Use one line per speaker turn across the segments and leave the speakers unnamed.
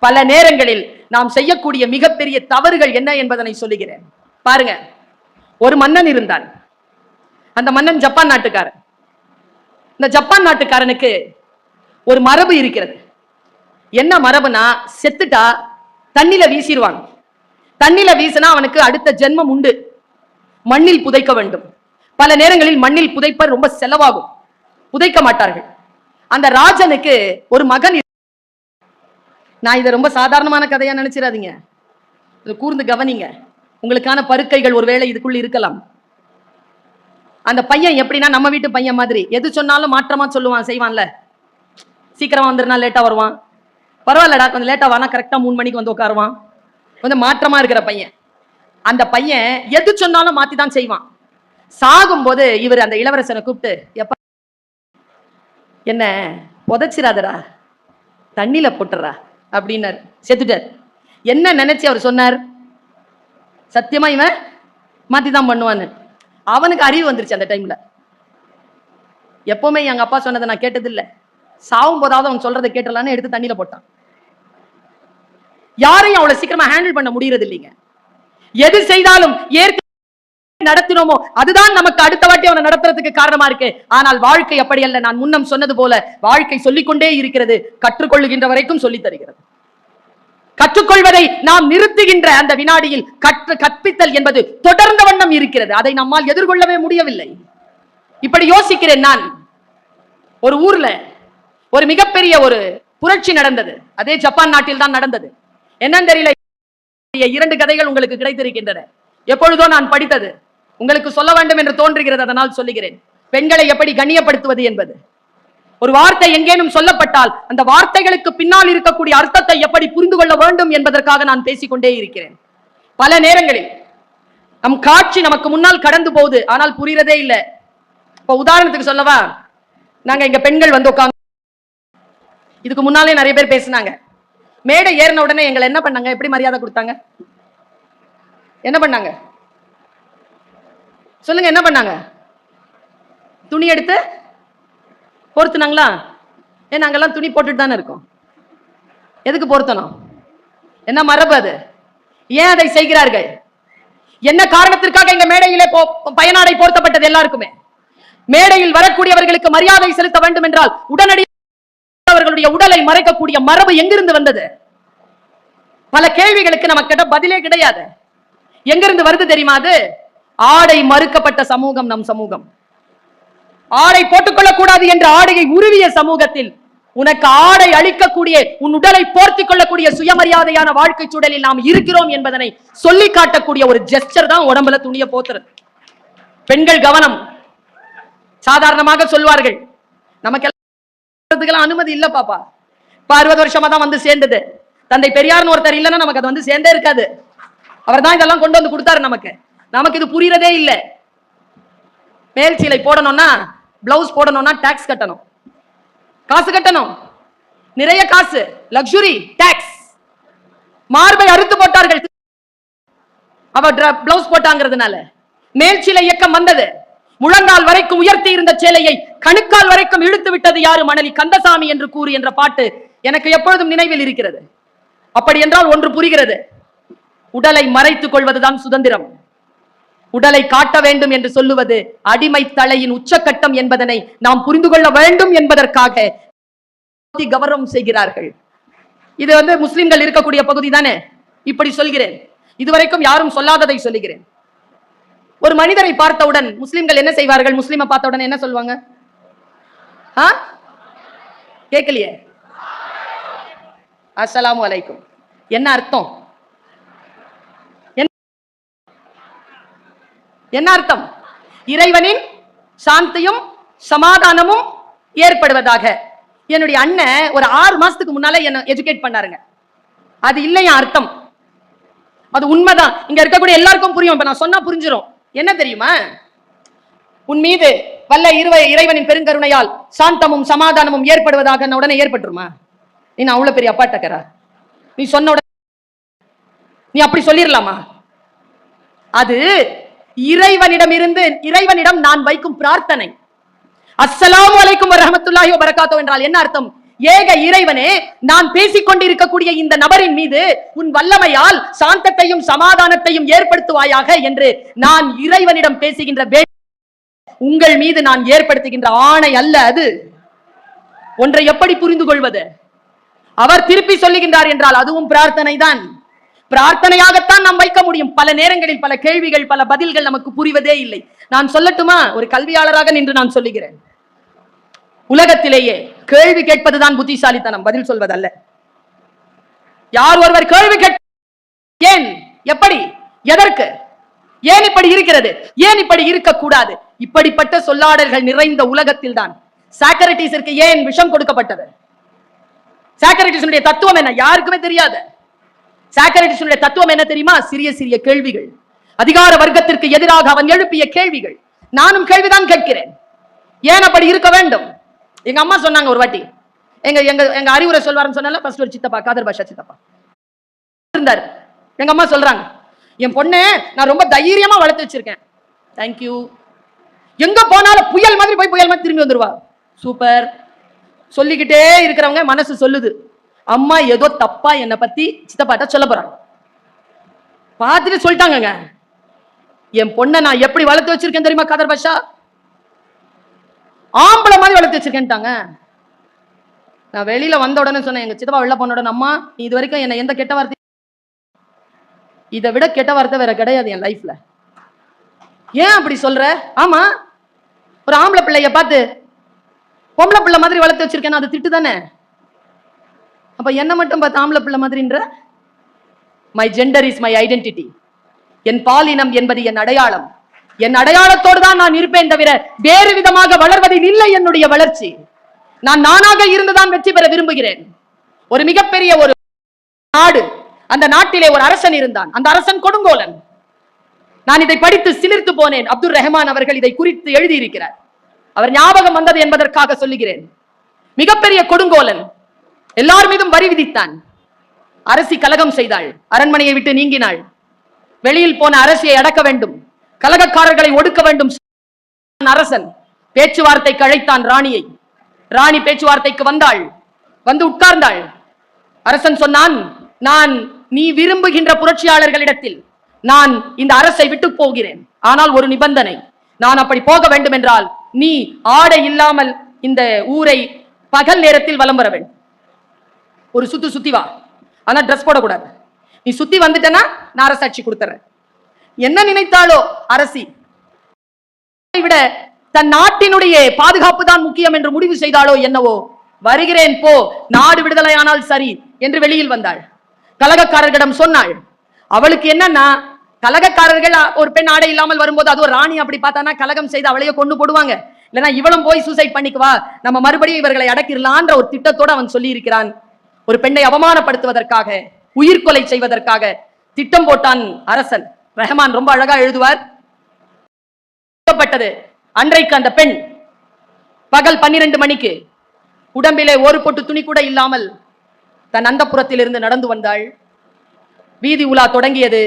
பல நேரங்களில் நாம் செய்யக்கூடிய மிகப்பெரிய தவறுகள் என்ன என்பதனை சொல்லுகிறேன். பாருங்க, ஒரு மன்னன் இருந்தான். அந்த மன்னன் ஜப்பான் நாட்டுக்காரன். இந்த ஜப்பான் நாட்டுக்காரனுக்கு ஒரு மரபு இருக்கிறது. என்ன மரபுனா, செத்துட்டா தண்ணில வீசிடுவாங்க. தண்ணில வீசினா அவனுக்கு அடுத்த ஜென்மம் உண்டு, மண்ணில் புதைக்க வேண்டும். பல நேரங்களில் மண்ணில் புதைப்பர் ரொம்ப செலவாகும், புதைக்க மாட்டார்கள். அந்த ராஜனுக்கு ஒரு மகன். நான் இதை ரொம்ப சாதாரணமான கதையா நினைச்சிடாதீங்க, கூர்ந்து கவனிங்க. உங்களுக்கான பருக்கைகள் ஒருவேளை இதுக்குள்ள இருக்கலாம். அந்த பையன் எப்படின்னா, நம்ம வீட்டு பையன் மாதிரி, எது சொன்னாலும் மாற்றமா சொல்லுவான், செய்வான்ல. சீக்கிரமா வந்துருனா லேட்டா வருவான், பரவாயில்லடா கொஞ்சம் லேட்டா வானா கரெக்டா 3 மணிக்கு வந்து உட்காருவான். கொஞ்சம் மாற்றமா இருக்கிற பையன். அந்த பையன் எது சொன்னாலும் மாத்தி தான் செய்வான். சாகும் போது இவர் அந்த இளவரசனை கூப்பிட்டு, எப்ப என்ன புதைச்சிராதடா, தண்ணில போட்டுறா அப்படின்னாரு. செத்துட்டார். என்ன நினைச்சு அவர் சொன்னார்? சத்தியமா இவன் மாத்தி தான் பண்ணுவான்னு. அவனுக்கு அறிவு வந்துருச்சு அந்த டைம்ல. எப்பவுமே எங்க அப்பா சொன்னதை நான் கேட்டதில்லை, சாவும் போதாவது அவன் சொல்றதை கேட்டலான்னு எடுத்து தண்ணியில போட்டான். யாரையும் அவ்வளவு சீக்கிரமா ஹேண்டில் பண்ண முடியறது இல்லைங்க. எது செய்தாலும் நடத்தினோமோ அதுதான் நமக்கு அடுத்த வாட்டி அவனை நடத்துறதுக்கு காரணமா இருக்கு. ஆனால் வாழ்க்கை அப்படி அல்ல. நான் முன்னம் சொன்னது போல வாழ்க்கை சொல்லிக்கொண்டே இருக்கிறது, கற்றுக்கொள்ளுகின்ற வரைக்கும் சொல்லி தருகிறது. கற்றுக்கொள்வதை நாம் நிறுத்துகின்ற அந்த வினாடியில் கற்பித்தல் என்பது தொடர்ந்த வண்ணம் இருக்கிறது. அதை நம்மால் எதிர்கொள்ளவே முடியவில்லை. இப்படி யோசிக்கிறேன் நான். ஒரு ஊர்ல ஒரு மிகப்பெரிய ஒரு புரட்சி நடந்தது. அதே ஜப்பான் நாட்டில் தான் நடந்தது. என்னன்னு தெரியல. 2 கதைகள் உங்களுக்கு கிடைத்திருக்கின்றன. எப்பொழுதோ நான் படித்தது, உங்களுக்கு சொல்ல வேண்டும் என்று தோன்றுகிறது, அதனால் சொல்லுகிறேன். பெண்களை எப்படி கண்ணியப்படுத்துவது என்பது. ஒரு வார்த்தை எங்கேனும் சொல்லப்பட்டால் அந்த வார்த்தைகளுக்கு பின்னால் இருக்கக்கூடிய அர்த்தத்தை எப்படி புரிந்து கொள்ள வேண்டும் என்பதற்காக நான் பேசிக்கொண்டே இருக்கிறேன். பல நேரங்களில் நம் காட்சி நமக்கு முன்னால் கடந்து போகுது, ஆனால் புரியறதே இல்லை. இப்ப உதாரணத்துக்கு சொல்லவா, நாங்க இங்க பெண்கள் வந்து உட்கார்ந்து, இதுக்கு முன்னாலே நிறைய பேர் பேசினாங்க. மேடை ஏறின உடனே எங்களை என்ன பண்ணாங்க, எப்படி மரியாதை கொடுத்தாங்க? என்ன பண்ணாங்க சொல்லுங்க? என்ன பண்ணாங்க? துணி எடுத்து பொருத்துனாங்களா? ஏன் நாங்கெல்லாம் துணி போட்டுட்டு தானே இருக்கோம். எதுக்கு பொருத்தணும்? என்ன மரபு அது? ஏன் அதை செய்கிறார்கள்? என்ன காரணத்திற்காக எங்க மேடையிலே பயனாடை போர்த்தப்பட்டது? எல்லாருக்குமே மேடையில் வரக்கூடியவர்களுக்கு மரியாதை செலுத்த வேண்டும் என்றால் உடனடி அவர்களுடைய உடலை மறைக்கக்கூடிய மரபு எங்கிருந்து வந்தது? பல கேள்விகளுக்கு நமக்கு பதிலே கிடையாது. எங்கிருந்து வருது தெரியுமா? அது ஆடை மறுக்கப்பட்ட சமூகம் நம் சமூகம். ஆடை போட்டுக்கொள்ள கூடாது என்ற ஆடையை உருவிய சமூகத்தில் உனக்கு ஆடை அளிக்கக்கூடிய, உன் உடலை போர்த்திக் கொள்ளக்கூடிய சுயமரியாதையான வாழ்க்கை சூழலில் நாம் இருக்கிறோம் என்பதனை சொல்லி காட்டக்கூடிய ஒரு ஜெஸ்டர் தான் உடம்புல துணியை போத்துறது. பெண்கள் கவனம். சாதாரணமாக சொல்வார்கள், நமக்கு அனுமதி இல்ல பாப்பா. 60 வருஷமா தான் வந்து சேர்ந்தது. தந்தை பெரியார்னு ஒருத்தர் இல்லைன்னா நமக்கு அது வந்து சேர்ந்தே இருக்காது. அவர் தான் இதெல்லாம் கொண்டு வந்து கொடுத்தாரு. நமக்கு இது புரியறதே இல்லை. மேல் சீலை போடணும்னா, பிளவுஸ் போடணும்னா டாக்ஸ் கட்டணும், காசு கட்டணும், நிறைய காசு, லக்ஸுரி டாக்ஸ். மார்பை அறுத்து போட்டார்கள் அவ பிளவுஸ் போட்டாங்கிறதுனால. மேல் சீலை இயக்கம் வந்தது. முழங்கால் வரைக்கும் உயர்த்தி இருந்த சேலையை கணுக்கால் வரைக்கும் இழுத்து விட்டது யாரு? மணலி கந்தசாமி என்று கூறி என்ற பாட்டு எனக்கு எப்பொழுதும் நினைவில் இருக்கிறது. அப்படி என்றால் ஒன்று புரிகிறது, உடலை மறைத்துக் கொள்வதுதான் சுதந்திரம். உடலை காட்ட வேண்டும் என்று சொல்லுவது அடிமை தலையின் உச்சக்கட்டம் என்பதனை நாம் புரிந்து கொள்ள வேண்டும் என்பதற்காக கௌரவம் செய்கிறார்கள். இது வந்து முஸ்லிம்கள் இருக்கக்கூடிய பகுதி தானே. இப்படி சொல்கிறேன், இதுவரைக்கும் யாரும் சொல்லாததை சொல்லுகிறேன். ஒரு மனிதரை பார்த்தவுடன் முஸ்லிம்கள் என்ன செய்வார்கள்? முஸ்லிமை பார்த்தவுடன் என்ன சொல்லுவாங்க? கேட்கலையே. அஸ்ஸலாமு அலைக்கும். என்ன அர்த்தம்? என்ன அர்த்தம்? இறைவனின் சாந்தியும் சமாதானமும் ஏற்படுவதாக. என்னுடைய அண்ணன் ஒரு 6 மாசத்துக்கு முன்னால என்ன எஜுகேட் பண்ணாருங்க. அது இல்லையா அர்த்தம்? அது உண்மைதான். இங்க இருக்கக்கூடிய எல்லாருக்கும் புரியும். இப்ப நான் சொன்னா புரிஞ்சிடும். என்ன தெரியுமா? உன் மீது வல்ல இறைவனின் பெருங்கருணையால் சாந்தமும் சமாதானமும் ஏற்படுவதாக உடனே ஏற்பட்டுருமா? நீ நான் அவ்வளவு பெரிய அப்பாட்டக்கரா? நீ சொன்ன உடனே நீ அப்படி சொல்லிடலாமா? அது இறைவனிடம் நான் வைக்கும் பிரார்த்தனை. அஸ்ஸலாமு அலைக்கும் வரஹ்மத்துல்லாஹி வபரகாத்துஹு என்றால் என்ன அர்த்தம்? ஏக இறைவனே, நான் பேசிக் கொண்டிருக்கக்கூடிய இந்த நபரின் மீது உன் வல்லமையால் சாந்தத்தையும் சமாதானத்தையும் ஏற்படுத்துவாயாக என்று நான் இறைவனிடம் பேசுகின்ற உங்கள் மீது நான் ஏற்படுத்துகின்ற ஆணை அல்ல அது. ஒன்றை எப்படி புரிந்து கொள்வது? அவர் திருப்பி சொல்லுகின்றார் என்றால் அதுவும் பிரார்த்தனை தான். பிரார்த்தனையாகத்தான் நாம் வைக்க முடியும். பல நேரங்களில் பல கேள்விகள், பல பதில்கள் நமக்கு புரிவதே இல்லை. நான் சொல்லட்டுமா? ஒரு கல்வியாளராக நின்று நான் சொல்லுகிறேன். உலகத்திலேயே கேள்வி கேட்பதுதான் புத்திசாலித்தனம், பதில் சொல்வதல்ல. யார் ஒருவர் கேள்வி ஏன், எப்படி, எதற்கு, ஏன் இப்படி இருக்கிறது, ஏன் இப்படி இருக்கக்கூடாது, இப்படிப்பட்ட சொல்லாடல்கள் நிறைந்த உலகத்தில் தான் சாக்ரட்டிஸிற்கு ஏன் விஷம் கொடுக்கப்பட்டது? சாக்ரட்டிஸுடைய தத்துவம் என்ன? யாருக்குமே தெரியாது. சாக்ரட்டிஸுடைய தத்துவம் என்ன தெரியுமா? சிறிய சிறிய கேள்விகள், அதிகார வர்க்கத்திற்கு எதிராக அவன் எழுப்பிய கேள்விகள். நானும் கேள்விதான் கேட்கிறேன். ஏன் அப்படி இருக்க வேண்டும்? எங்க அம்மா சொன்னாங்க ஒரு வாட்டி, எங்க எங்க எங்க அறிவுரை சொல்வாருன்னு சொன்னால, ஃபர்ஸ்ட் ஒரு சித்தப்பா, காதர் பாஷா சித்தப்பா இருந்தார். எங்க அம்மா சொல்றாங்க, என் பொண்ணு நான் ரொம்ப தைரியமா வளர்த்து வச்சிருக்கேன். தேங்க்யூ. எங்க போனாலும் புயல் மாதிரி போய் புயல் மாதிரி திரும்பி வந்துருவா. சூப்பர். சொல்லிக்கிட்டே இருக்கிறவங்க மனசு சொல்லுது, அம்மா ஏதோ தப்பா என்னை பத்தி சித்தப்பாட்ட சொல்ல போறாங்க. பார்த்துட்டு சொல்லிட்டாங்க, என் பொண்ணை நான் எப்படி வளர்த்து வச்சிருக்கேன் தெரியுமா காதர் பாஷா? ஆம்பளை மாதிரி வளர்த்து வச்சிருக்கேன்ட்டாங்க. நான் வெளியில வந்த உடனே சொன்னேன், எங்க சித்தப்பா வெளில போன உடனே, அம்மா நீ இது வரைக்கும் என்ன எந்த கெட்ட வார்த்தை, இதை விட கெட்ட வார்த்தை வேற கிடையாது என் லைஃப்ல. ஏன் அப்படி சொல்ற? ஆமா, ஒரு ஆம்பளை பிள்ளைய பார்த்து பொம்பளை பிள்ளை மாதிரி வளர்த்து வச்சிருக்கேன், அது திட்டு தானே. அப்ப என்ன மட்டும் பார்த்து ஆம்பளை பிள்ளை மாதிரின்ற? My gender is my identity. என் பாலினம் என்பது என் அடையாளம். என் அடையாளத்தோடு தான் நான் இருப்பேன் தவிர வேறு விதமாக வளர்வதில் இல்லை என்னுடைய வளர்ச்சி. நான் நானாக இருந்துதான் வெற்றி பெற விரும்புகிறேன். ஒரு மிகப்பெரிய ஒரு நாடு, அந்த நாட்டிலே ஒரு அரசன் இருந்தான். அந்த அரசன் கொடுங்கோலன். நான் இதை படித்து சிலிர்த்து போனேன். அப்துல் ரஹ்மான் அவர்கள் இதை குறித்து எழுதியிருக்கிறார். அவர் ஞாபகம் வந்தது என்பதற்காக சொல்லுகிறேன். மிகப்பெரிய கொடுங்கோலன், எல்லார் மீதும் வரி விதித்தான். அரசி கலகம் செய்தாள், அரண்மனையை விட்டு நீங்கினாள். வெளியில் போன அரசியை அடக்க வேண்டும், கலகக்காரர்களை ஒடுக்க வேண்டும். அரசன் பேச்சுவார்த்தைக்கு அழைத்தான் ராணியை. ராணி பேச்சுவார்த்தைக்கு வந்தாள், வந்து உட்கார்ந்தாள். அரசன் சொன்னான், நான் நீ விரும்புகின்ற புரட்சியாளர்களிடத்தில் நான் இந்த அரசை விட்டு போகிறேன். ஆனால் ஒரு நிபந்தனை, நான் அப்படி போக வேண்டும் என்றால் நீ ஆடை இல்லாமல் இந்த ஊரை பகல் நேரத்தில் வலம் வர வேண்டும். ஒரு சுத்து சுத்தி வா, ஆனா ட்ரெஸ் போடக்கூடாது. நீ சுத்தி வந்துட்டனா நான் அரசாட்சி கொடுத்துறேன். என்ன நினைத்தாளோ அரசி, விட தன் நாட்டினுடைய பாதுகாப்பு தான் முக்கியம் என்று முடிவு செய்தாளோ என்னவோ, வருகிறேன் போ, நாடு விடுதலையானால் சரி என்று வெளியில் வந்தாள். கலகக்காரர்களிடம் சொன்னாள். அவளுக்கு என்னன்னா, கலகக்காரர்கள் ஒரு பெண் ஆடை இல்லாமல் வரும்போது, அது ஒரு ராணி அப்படி பார்த்தானா கலகம் செய்து அவளையே கொண்டு போடுவாங்க. இல்லைன்னா இவளும் போய் சூசைட் பண்ணிக்குவா, நம்ம மறுபடியும் இவர்களை அடக்கிடலான்ற ஒரு திட்டத்தோடு அவன் சொல்லி இருக்கிறான். ஒரு பெண்ணை அவமானப்படுத்துவதற்காக, உயிர்கொலை செய்வதற்காக திட்டம் போட்டான் அரசன். ரஹ்மான் ரொம்ப அழகா எழுதுவார். அன்றைக்கு அந்த பெண் பகல் 12 மணிக்கு உடம்பிலே ஒரு பொட்டு துணி கூட இல்லாமல் தன் அந்தப்புறத்தில் இருந்து நடந்து வந்தாள். வீதி உலா தொடங்கியது.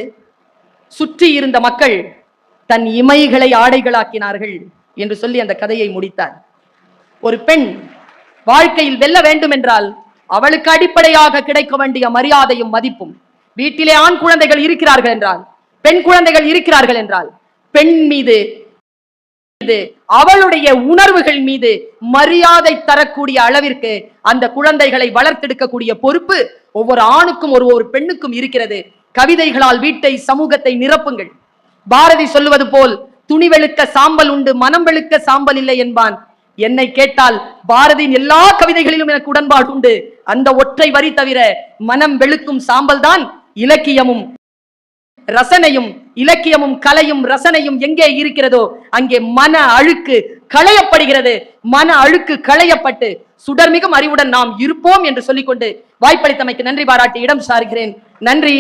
சுற்றி இருந்த மக்கள் தன் இமைகளை ஆடைகளாக்கினார்கள் என்று சொல்லி அந்த கதையை முடித்தார். ஒரு பெண் வாழ்க்கையில் வெல்ல வேண்டும் என்றால் அவளுக்கு அடிப்படையாக கிடைக்க வேண்டிய மரியாதையும் மதிப்பும், வீட்டிலே ஆண் குழந்தைகள் இருக்கிறார்கள் என்றால், பெண் குழந்தைகள் இருக்கிறார்கள் என்றால், பெண் மீது அவளுடைய உணர்வுகள் மீது மரியாதை தரக்கூடிய அளவிற்கு அந்த குழந்தைகளை வளர்த்தெடுக்கக்கூடிய பொறுப்பு ஒவ்வொரு ஆணுக்கும் ஒரு பெண்ணுக்கும் இருக்கிறது. கவிதைகளால் வீட்டை, சமூகத்தை நிரப்புங்கள். பாரதி சொல்லுவது போல், துணி வெளுக்க சாம்பல் உண்டு, மனம் வெளுக்க சாம்பல் இல்லை என்பான். என்னை கேட்டால் பாரதியின் எல்லா கவிதைகளிலும் எனக்கு உடன்பாடு உண்டு. அந்த ஒற்றை வரி தவிர மனம் வெளுக்கும் சாம்பல் தான் இலக்கியமும் ரசனையும். இலக்கியமும் கலையும் ரசனையும் எங்கே இருக்கிறதோ அங்கே மன அழுக்கு களையப்படுகிறது. மன அழுக்கு களையப்பட்டு சுடர்மிகும் அறிவுடன் நாம் இருப்போம் என்று சொல்லிக்கொண்டு வாய்ப்பளித்தமைக்கு நன்றி பாராட்டி இடம் சாருகிறேன். நன்றி.